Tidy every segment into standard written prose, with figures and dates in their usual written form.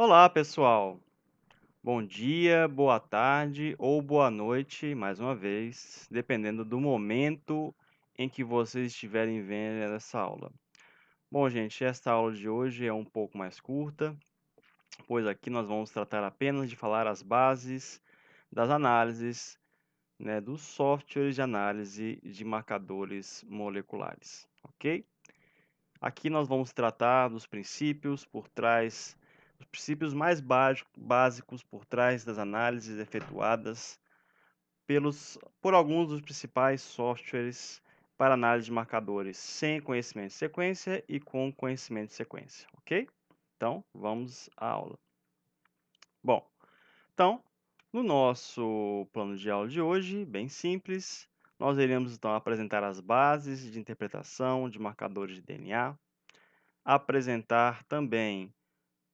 Olá, pessoal. Bom dia, boa tarde ou boa noite, mais uma vez, dependendo do momento em que vocês estiverem vendo essa aula. Bom, gente, esta aula de hoje é um pouco mais curta, pois aqui nós vamos tratar apenas de falar as bases das análises, né, dos softwares de análise de marcadores moleculares, ok? Aqui nós vamos tratar dos princípios por trás, os princípios mais básicos por trás das análises efetuadas por alguns dos principais softwares para análise de marcadores sem conhecimento de sequência e com conhecimento de sequência, ok? Então, vamos à aula. Bom, então, no nosso plano de aula de hoje, bem simples, nós iremos então apresentar as bases de interpretação de marcadores de DNA, apresentar também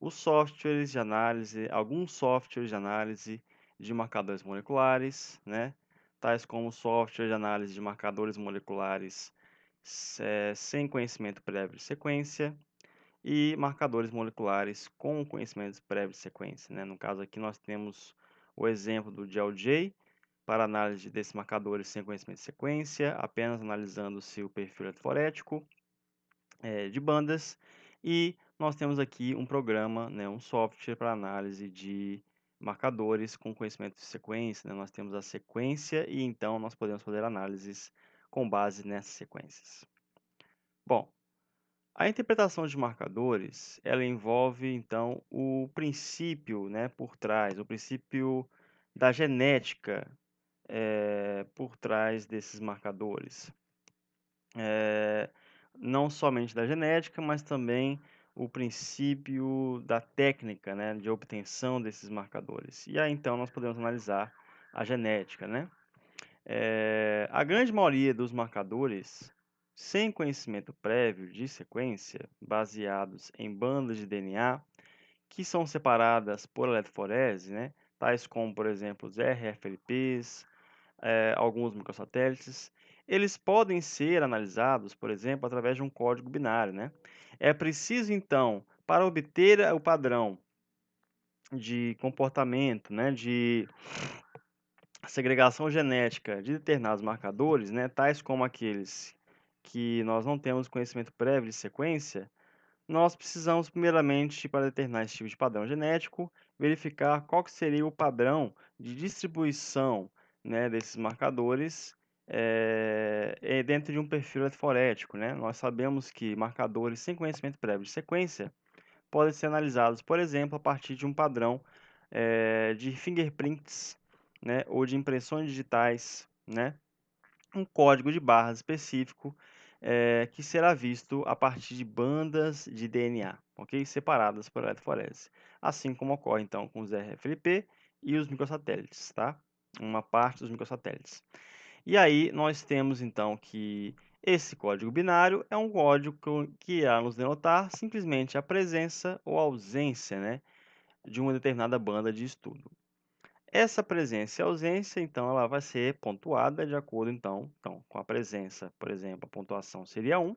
os softwares de análise, alguns softwares de análise de marcadores moleculares, né? Tais como software de análise de marcadores moleculares sem conhecimento prévio de sequência e marcadores moleculares com conhecimento prévio de sequência, né? No caso aqui nós temos o exemplo do GLJ para análise desses marcadores sem conhecimento de sequência, apenas analisando-se o perfil eletroforético de bandas, e nós temos aqui um programa, né, um software para análise de marcadores com conhecimento de sequência, né? Nós temos a sequência e então nós podemos fazer análises com base nessas sequências. Bom, a interpretação de marcadores, ela envolve então o princípio, né, por trás, o princípio da genética por trás desses marcadores. Eh, não somente da genética, mas também o princípio da técnica, né, de obtenção desses marcadores. E aí então nós podemos analisar a genética, né? A grande maioria dos marcadores sem conhecimento prévio de sequência, baseados em bandas de DNA que são separadas por eletroforese, né, tais como, por exemplo, os RFLPs, alguns microsatélites, eles podem ser analisados, por exemplo, através de um código binário, né? É preciso, então, para obter o padrão de comportamento, né, de segregação genética de determinados marcadores, né, tais como aqueles que nós não temos conhecimento prévio de sequência, nós precisamos, primeiramente, para determinar esse tipo de padrão genético, verificar qual que seria o padrão de distribuição, né, desses marcadores dentro de um perfil eletroforético, né? Nós sabemos que marcadores sem conhecimento prévio de sequência podem ser analisados, por exemplo, a partir de um padrão de fingerprints, né, ou de impressões digitais, né? Um código de barras específico que será visto a partir de bandas de DNA, ok? Separadas por eletroforese. Assim como ocorre então com os RFLP e os microsatélites, tá? Uma parte dos microsatélites. E aí nós temos então que esse código binário é um código que irá nos denotar simplesmente a presença ou ausência, né, de uma determinada banda de estudo. Essa presença e ausência, então, ela vai ser pontuada de acordo, então, com a presença, por exemplo, a pontuação seria 1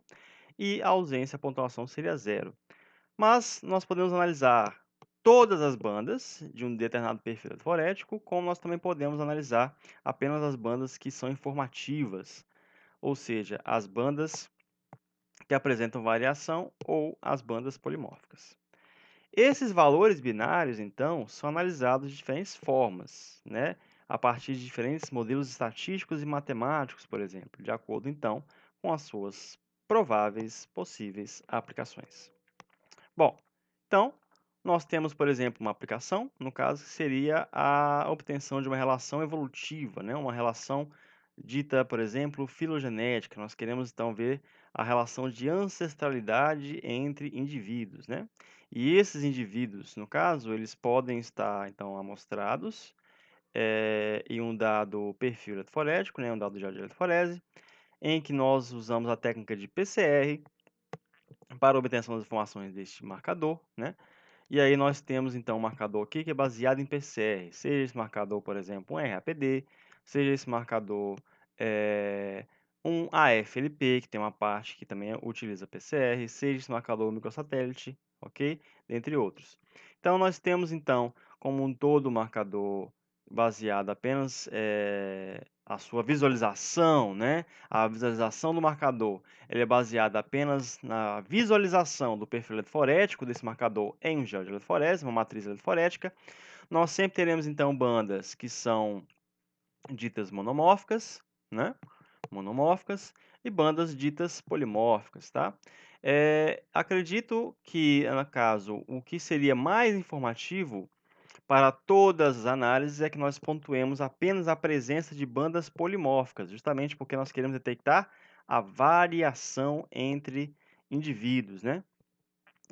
e a ausência, a pontuação seria 0. Mas nós podemos analisar todas as bandas de um determinado perfil eletroforético, como nós também podemos analisar apenas as bandas que são informativas, ou seja, as bandas que apresentam variação ou as bandas polimórficas. Esses valores binários, então, são analisados de diferentes formas, né? A partir de diferentes modelos estatísticos e matemáticos, por exemplo, de acordo, então, com as suas prováveis possíveis aplicações. Bom, então, nós temos, por exemplo, uma aplicação, no caso, que seria a obtenção de uma relação evolutiva, né? Uma relação dita, por exemplo, filogenética. Nós queremos, então, ver a relação de ancestralidade entre indivíduos, né? E esses indivíduos, no caso, eles podem estar, então, amostrados em um dado perfil eletroforético, né? Um dado de eletroforese, em que nós usamos a técnica de PCR para a obtenção das informações deste marcador, né? E aí nós temos então um marcador aqui que é baseado em PCR, seja esse marcador, por exemplo, um RAPD, seja esse marcador um AFLP, que tem uma parte que também utiliza PCR, seja esse marcador microsatélite, ok? Dentre outros. Então nós temos então, como um todo, o marcador baseado apenas, a sua visualização, né, a visualização do marcador, ele é baseado apenas na visualização do perfil eletroforético desse marcador em um gel de eletroforese, uma matriz eletroforética. Nós sempre teremos então bandas que são ditas monomórficas, né, monomórficas, e bandas ditas polimórficas, tá? Acredito que, no caso, o que seria mais informativo para todas as análises é que nós pontuemos apenas a presença de bandas polimórficas, justamente porque nós queremos detectar a variação entre indivíduos, né?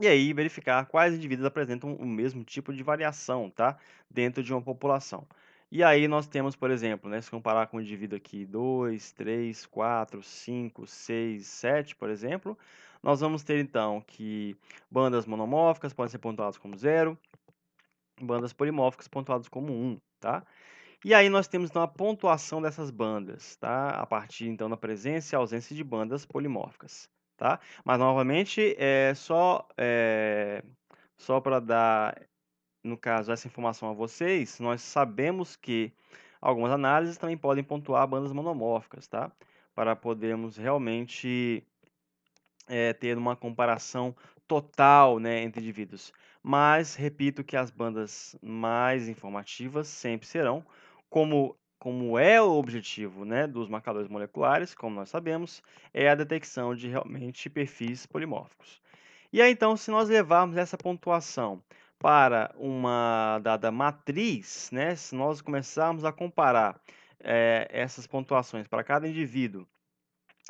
E aí verificar quais indivíduos apresentam o mesmo tipo de variação, tá? Dentro de uma população. E aí nós temos, por exemplo, né, se comparar com o indivíduo aqui 2, 3, 4, 5, 6, 7, por exemplo, nós vamos ter então que bandas monomórficas podem ser pontuadas como 0, bandas polimórficas pontuadas como 1, tá? E aí nós temos então a pontuação dessas bandas, tá? A partir então da presença e ausência de bandas polimórficas, tá? Mas novamente só para dar, no caso, essa informação a vocês, nós sabemos que algumas análises também podem pontuar bandas monomórficas, tá? Para podermos realmente ter uma comparação total, né, entre indivíduos. Mas repito que as bandas mais informativas sempre serão, como é o objetivo, né, dos marcadores moleculares, como nós sabemos, é a detecção de realmente perfis polimórficos. E aí então, se nós levarmos essa pontuação para uma dada matriz, né, se nós começarmos a comparar essas pontuações para cada indivíduo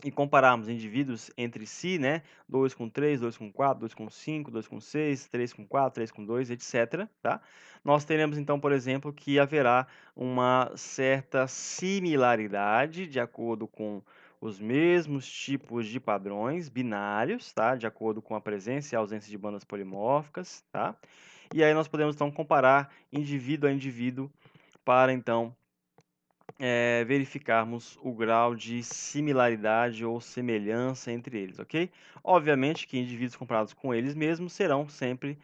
e compararmos indivíduos entre si, né, 2 com 3, 2 com 4, 2 com 5, 2 com 6, 3 com 4, 3 com 2, etc., tá? Nós teremos então, por exemplo, que haverá uma certa similaridade de acordo com os mesmos tipos de padrões binários, tá? De acordo com a presença e a ausência de bandas polimórficas, tá? E aí nós podemos então comparar indivíduo a indivíduo para então verificarmos o grau de similaridade ou semelhança entre eles, ok? Obviamente que indivíduos comparados com eles mesmos serão sempre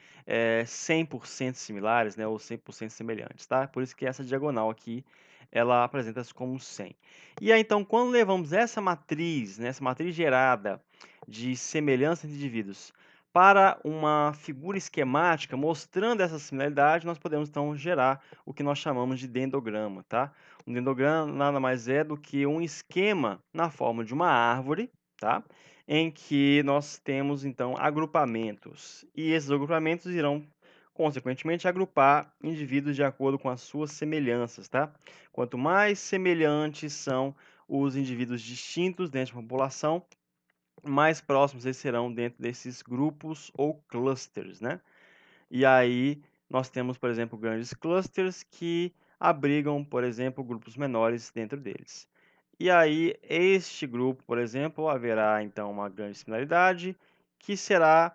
100% similares, né, ou 100% semelhantes, tá? Por isso que essa diagonal aqui, ela apresenta-se como 100. E aí, então, quando levamos essa matriz, né, essa matriz gerada de semelhança entre indivíduos para uma figura esquemática mostrando essa similaridade, nós podemos, então, gerar o que nós chamamos de dendrograma, tá? Um dendrograma nada mais é do que um esquema na forma de uma árvore, tá? Em que nós temos, então, agrupamentos. E esses agrupamentos irão, consequentemente, agrupar indivíduos de acordo com as suas semelhanças, tá? Quanto mais semelhantes são os indivíduos distintos dentro de uma população, mais próximos eles serão dentro desses grupos ou clusters, né? E aí nós temos, por exemplo, grandes clusters que abrigam, por exemplo, grupos menores dentro deles. E aí este grupo, por exemplo, haverá então uma grande similaridade que será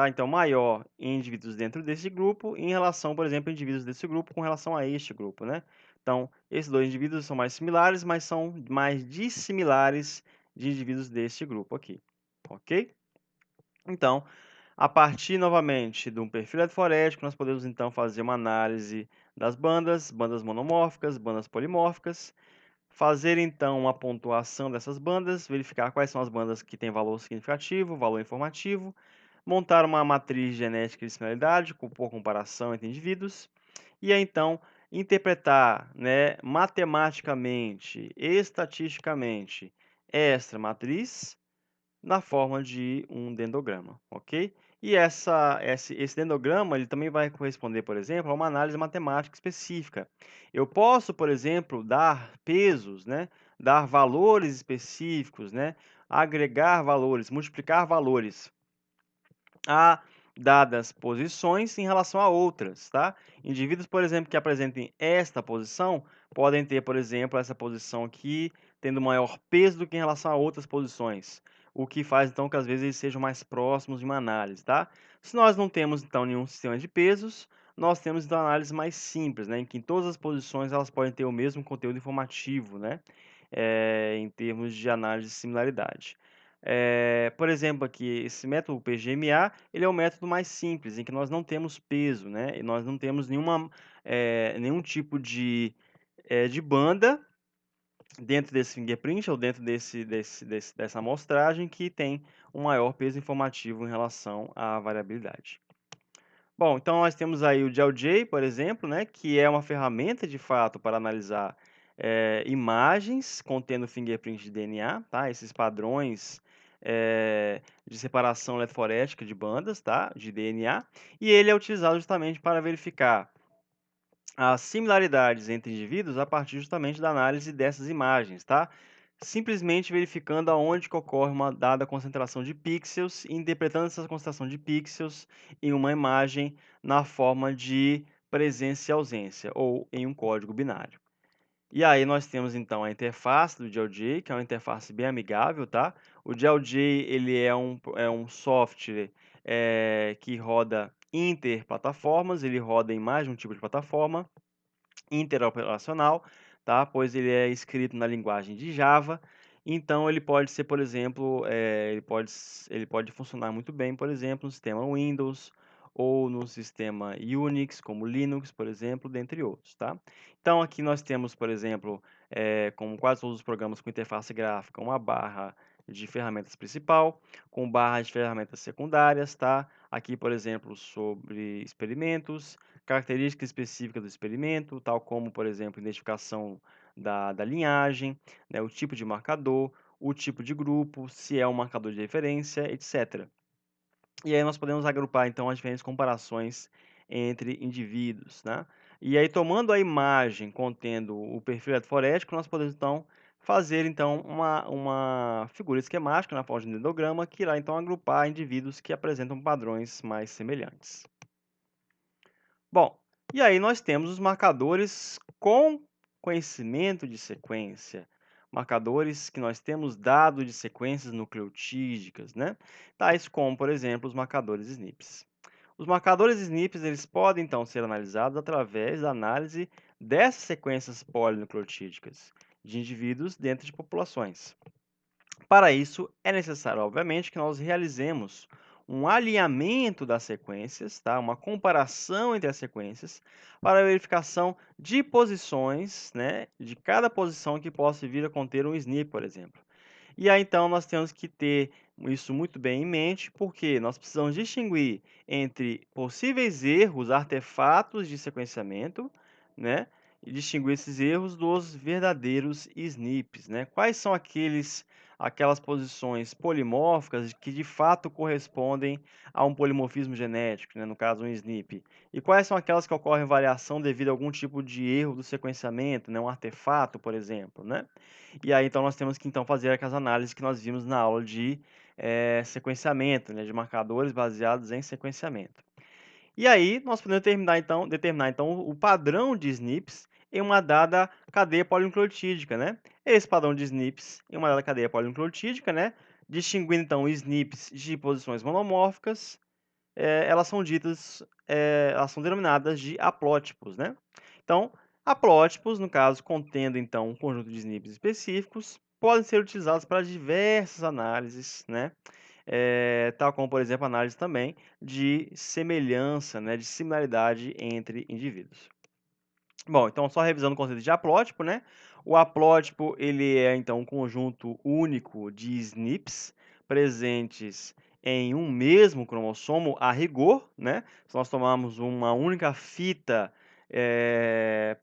então maior em indivíduos dentro desse grupo em relação, por exemplo, a indivíduos desse grupo com relação a este grupo, né? Então, esses dois indivíduos são mais similares, mas são mais dissimilares de indivíduos deste grupo aqui, ok? Então, a partir novamente de um perfil eletroforético, nós podemos então fazer uma análise das bandas, bandas monomórficas, bandas polimórficas, fazer então uma pontuação dessas bandas, verificar quais são as bandas que têm valor significativo, valor informativo, montar uma matriz genética de similaridade por comparação entre indivíduos, e aí, então interpretar, né, matematicamente, estatisticamente, esta matriz na forma de um dendrograma, ok? E esse dendrograma ele também vai corresponder, por exemplo, a uma análise matemática específica. Eu posso, por exemplo, dar pesos, né? Dar valores específicos, né? Agregar valores, multiplicar valores a dadas posições em relação a outras, tá? Indivíduos, por exemplo, que apresentem esta posição, podem ter, por exemplo, essa posição aqui tendo maior peso do que em relação a outras posições, o que faz então que às vezes eles sejam mais próximos de uma análise, tá? Se nós não temos então nenhum sistema de pesos, nós temos então análises mais simples, né, em que em todas as posições elas podem ter o mesmo conteúdo informativo, né, em termos de análise de similaridade. Por exemplo, aqui, esse método PGMA, ele é o método mais simples, em que nós não temos peso, né, e nós não temos nenhum tipo de banda dentro desse fingerprint ou dentro dessa amostragem que tem um maior peso informativo em relação à variabilidade. Bom, então nós temos aí o GeoJ, por exemplo, né, que é uma ferramenta de fato para analisar imagens contendo fingerprint de DNA, tá? Esses padrões de separação eletroforética de bandas, tá? De DNA, e ele é utilizado justamente para verificar as similaridades entre indivíduos a partir justamente da análise dessas imagens, tá? Simplesmente verificando aonde que ocorre uma dada concentração de pixels e interpretando essa concentração de pixels em uma imagem na forma de presença e ausência, ou em um código binário. E aí nós temos então a interface do GeoJ, que é uma interface bem amigável, tá? O GeoJ ele é um software que roda interplataformas, ele roda em mais de um tipo de plataforma, interoperacional, tá? Pois ele é escrito na linguagem de Java, então ele pode ser, por exemplo, ele pode funcionar muito bem, por exemplo, no sistema Windows ou no sistema Unix, como Linux, por exemplo, dentre outros, tá? Então aqui nós temos, por exemplo, como quase todos os programas com interface gráfica, uma barra de ferramentas principal, com barra de ferramentas secundárias, tá? Aqui, por exemplo, sobre experimentos, características específicas do experimento, tal como, por exemplo, identificação da linhagem, né, o tipo de marcador, o tipo de grupo, se é um marcador de referência, etc. E aí nós podemos agrupar, então, as diferentes comparações entre indivíduos, né? E aí, tomando a imagem contendo o perfil eletroforético, nós podemos, então, fazer, então, uma figura esquemática na forma de um dendrograma que irá, então, agrupar indivíduos que apresentam padrões mais semelhantes. Bom, e aí nós temos os marcadores com conhecimento de sequência, marcadores que nós temos dado de sequências nucleotídicas, né? Tais como, por exemplo, os marcadores SNPs. Os marcadores SNPs eles podem então ser analisados através da análise dessas sequências polinucleotídicas de indivíduos dentro de populações. Para isso, é necessário, obviamente, que nós realizemos um alinhamento das sequências, tá? Uma comparação entre as sequências, para a verificação de posições, né? De cada posição que possa vir a conter um SNP, por exemplo. E aí, então, nós temos que ter isso muito bem em mente, porque nós precisamos distinguir entre possíveis erros, artefatos de sequenciamento, né? E distinguir esses erros dos verdadeiros SNPs, né? Quais são aquelas posições polimórficas que de fato correspondem a um polimorfismo genético, né? No caso, um SNP. E quais são aquelas que ocorrem variação devido a algum tipo de erro do sequenciamento, né? Um artefato, por exemplo, né? E aí, então, nós temos que então fazer aquelas análises que nós vimos na aula de sequenciamento, né, de marcadores baseados em sequenciamento. E aí, nós podemos determinar então o padrão de SNPs em uma dada cadeia polinucleotídica, né? Esse padrão de SNPs em uma dada cadeia polinucleotídica, né? Distinguindo então SNPs de posições monomórficas, elas são denominadas de haplótipos, né? Então, haplótipos, no caso, contendo então um conjunto de SNPs específicos, podem ser utilizados para diversas análises, né? Tal como, por exemplo, análise também de semelhança, né? De similaridade entre indivíduos. Bom, então só revisando o conceito de haplótipo, né? O haplótipo, ele é então um conjunto único de SNPs presentes em um mesmo cromossomo a rigor, né? Se nós tomarmos uma única fita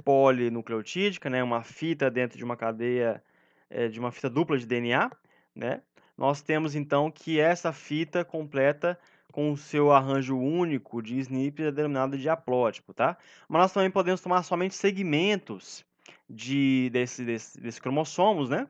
polinucleotídica, né? Uma fita dentro de uma cadeia, de uma fita dupla de DNA, né? Nós temos então que essa fita completa com o seu arranjo único de SNPs é denominado de haplótipo, tá? Mas nós também podemos tomar somente segmentos desses cromossomos, né?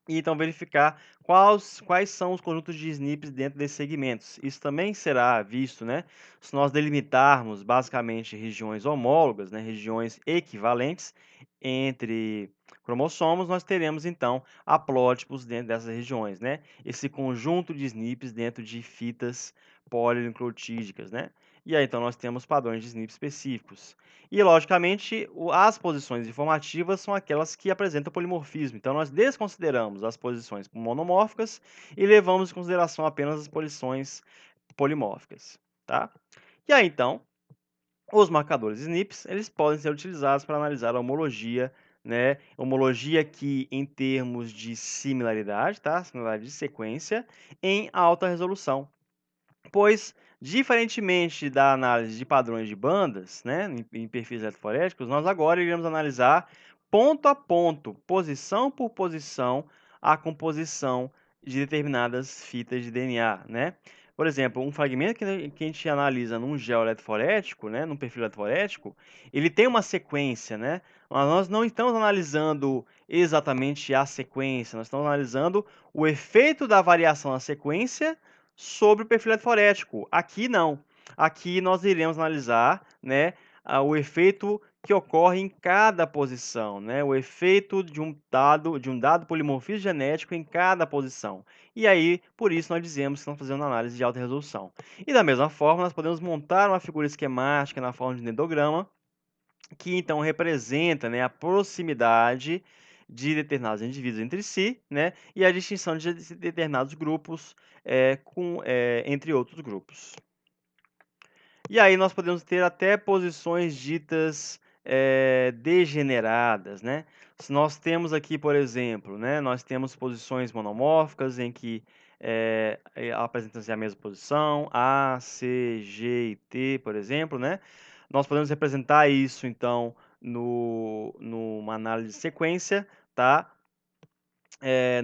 E então verificar quais são os conjuntos de SNPs dentro desses segmentos. Isso também será visto, né? Se nós delimitarmos basicamente regiões homólogas, né? Regiões equivalentes entre cromossomos, nós teremos então haplótipos dentro dessas regiões, né? Esse conjunto de SNPs dentro de fitas polinucleotídicas, né? E aí, então, nós temos padrões de SNP específicos. E, logicamente, as posições informativas são aquelas que apresentam polimorfismo. Então, nós desconsideramos as posições monomórficas e levamos em consideração apenas as posições polimórficas, tá? E aí, então, os marcadores SNPs, eles podem ser utilizados para analisar a homologia, né? Homologia que, em termos de similaridade, tá? Similaridade de sequência, em alta resolução. Pois, diferentemente da análise de padrões de bandas, né, em perfis eletroforéticos, nós agora iremos analisar ponto a ponto, posição por posição, a composição de determinadas fitas de DNA, né? Por exemplo, um fragmento que a gente analisa num gel eletroforético, né, num perfil eletroforético, ele tem uma sequência, né? Mas nós não estamos analisando exatamente a sequência, nós estamos analisando o efeito da variação na sequência sobre o perfil eletroforético. Aqui não. Aqui nós iremos analisar, né, o efeito que ocorre em cada posição, né, o efeito de um dado polimorfismo genético em cada posição. E aí, por isso nós dizemos que estamos fazendo análise de alta resolução. E da mesma forma, nós podemos montar uma figura esquemática na forma de dendrograma, que então representa, né, a proximidade de determinados indivíduos entre si, né, e a distinção de determinados grupos entre outros grupos. E aí nós podemos ter até posições ditas degeneradas, né? Se nós temos aqui, por exemplo, né, nós temos posições monomórficas em que apresentam-se a mesma posição, A, C, G e T, por exemplo, né? Nós podemos representar isso, então, numa análise de sequência, tá?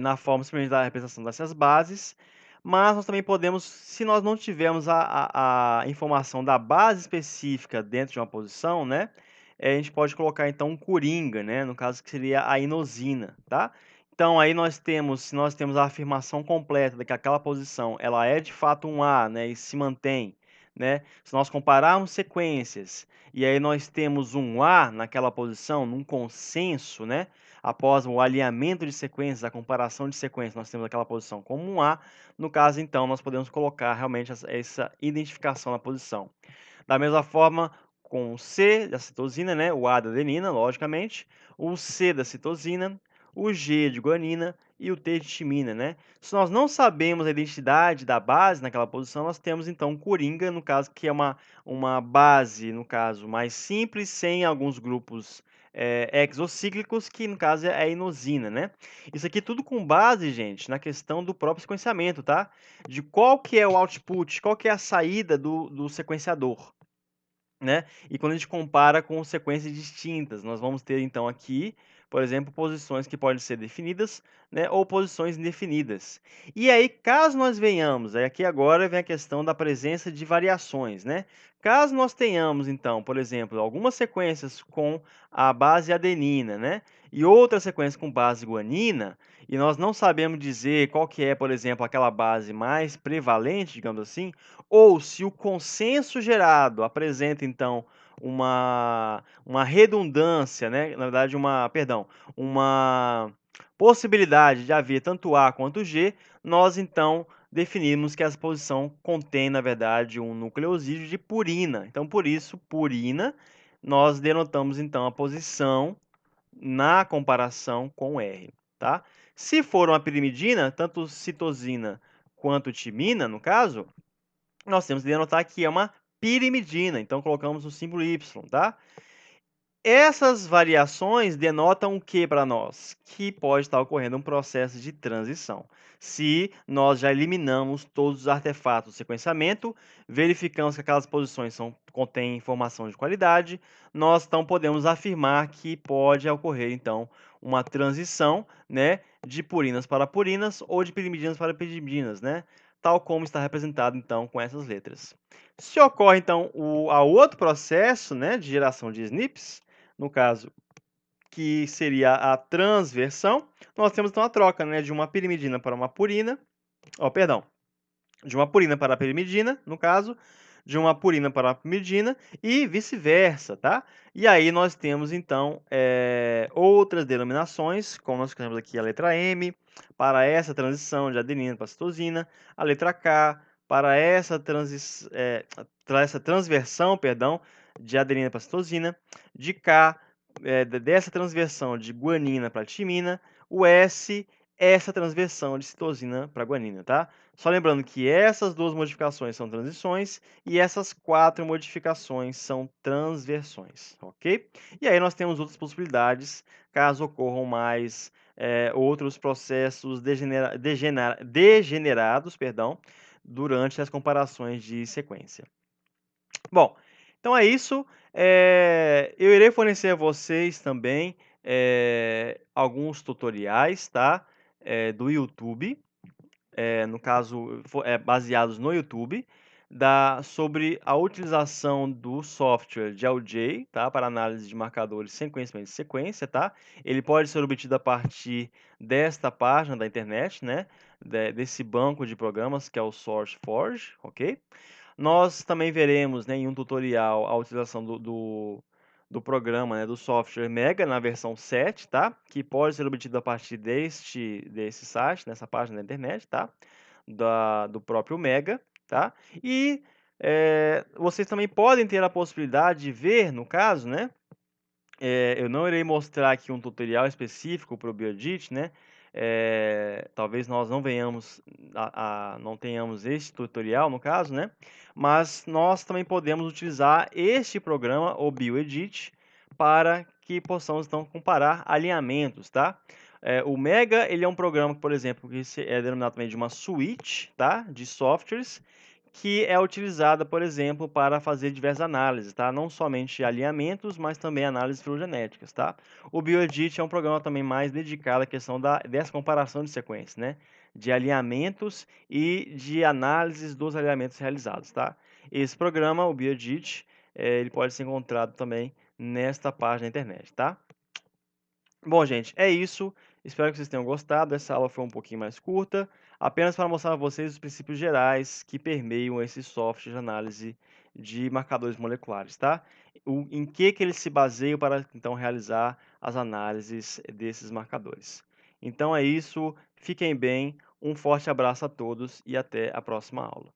Na forma simplesmente da representação dessas bases, mas nós também podemos, se nós não tivermos a informação da base específica dentro de uma posição, né, a gente pode colocar então um coringa, né, no caso que seria a inosina, tá? Então aí nós temos, se nós temos a afirmação completa de que aquela posição ela é de fato um A, né, e se mantém, né? Se nós compararmos sequências e aí nós temos um A naquela posição, num consenso, né? Após o alinhamento de sequências, a comparação de sequências, nós temos aquela posição como um A. No caso, então, nós podemos colocar realmente essa identificação na posição. Da mesma forma, com o C da citosina, né, o A da adenina, logicamente, o C da citosina, o G de guanina e o T de timina, né? Se nós não sabemos a identidade da base naquela posição, nós temos então coringa, no caso que é uma base, no caso mais simples, sem alguns grupos exocíclicos, que no caso é a inosina, né? Isso aqui tudo com base, gente, na questão do próprio sequenciamento, tá? De qual que é o output, qual que é a saída do sequenciador, né? E quando a gente compara com sequências distintas, nós vamos ter então aqui, por exemplo, posições que podem ser definidas, né, ou posições indefinidas. E aí, caso nós venhamos, aí aqui agora vem a questão da presença de variações, né? Caso nós tenhamos então, por exemplo, algumas sequências com a base adenina, né, e outras sequências com base guanina, e nós não sabemos dizer qual que é, por exemplo, aquela base mais prevalente, digamos assim, ou se o consenso gerado apresenta, então, uma redundância, né? Na verdade, uma possibilidade de haver tanto A quanto G, nós, então, definimos que essa posição contém, na verdade, um nucleosídeo de purina. Então, por isso, purina, nós denotamos, então, a posição na comparação com R, tá? Se for uma pirimidina, tanto citosina quanto timina, no caso, nós temos que denotar que é uma pirimidina, então colocamos o símbolo Y, tá? Essas variações denotam o que para nós? Que pode estar ocorrendo um processo de transição. Se nós já eliminamos todos os artefatos do sequenciamento, verificamos que aquelas posições contêm informação de qualidade, nós então podemos afirmar que pode ocorrer então uma transição, né, de purinas para purinas ou de pirimidinas para pirimidinas, né? Tal como está representado então com essas letras. Se ocorre então a outro processo, né, de geração de SNPs, no caso, que seria a transversão, nós temos então a troca, né, de uma pirimidina para uma purina, perdão, de uma purina para a pirimidina, no caso, de uma purina para a pirimidina e vice-versa, tá? E aí nós temos então outras denominações, como nós temos aqui a letra M, para essa transição de adenina para citosina, a letra K para essa transversão, perdão, de adenina para citosina, de K, dessa transversão de guanina para timina, o S, essa transversão de citosina para guanina, tá? Só lembrando que essas duas modificações são transições e essas 4 modificações são transversões, ok? E aí nós temos outras possibilidades, caso ocorram mais outros processos degenerados, perdão, durante as comparações de sequência. Bom, então é isso. Eu irei fornecer a vocês também alguns tutoriais, tá? Do YouTube, no caso, baseados no YouTube, sobre a utilização do software GeoJ, tá? Para análise de marcadores sem conhecimento de sequência, tá? Ele pode ser obtido a partir desta página da internet, né? Desse banco de programas que é o SourceForge, ok? Nós também veremos, né, em um tutorial a utilização do programa, né, do software Mega na versão 7, tá? Que pode ser obtido a partir desse site, nessa página da internet, tá? Do próprio Mega, tá? E vocês também podem ter a possibilidade de ver, no caso, né? Eu não irei mostrar aqui um tutorial específico para o BioDit, né? Talvez nós não venhamos não tenhamos este tutorial, no caso, né? Mas nós também podemos utilizar este programa, o BioEdit, para que possamos então comparar alinhamentos, tá? O Mega, ele é um programa, por exemplo, que é denominado também de uma suite, tá? De softwares, que é utilizada, por exemplo, para fazer diversas análises, tá? Não somente alinhamentos, mas também análises filogenéticas, tá? O BioEdit é um programa também mais dedicado à questão dessa comparação de sequências, né? De alinhamentos e de análises dos alinhamentos realizados, tá? Esse programa, o BioEdit, ele pode ser encontrado também nesta página da internet, tá? Bom, gente, é isso. Espero que vocês tenham gostado. Essa aula foi um pouquinho mais curta, apenas para mostrar a vocês os princípios gerais que permeiam esse software de análise de marcadores moleculares, tá? Em que eles se baseiam para, então, realizar as análises desses marcadores. Então é isso. Fiquem bem. Um forte abraço a todos e até a próxima aula.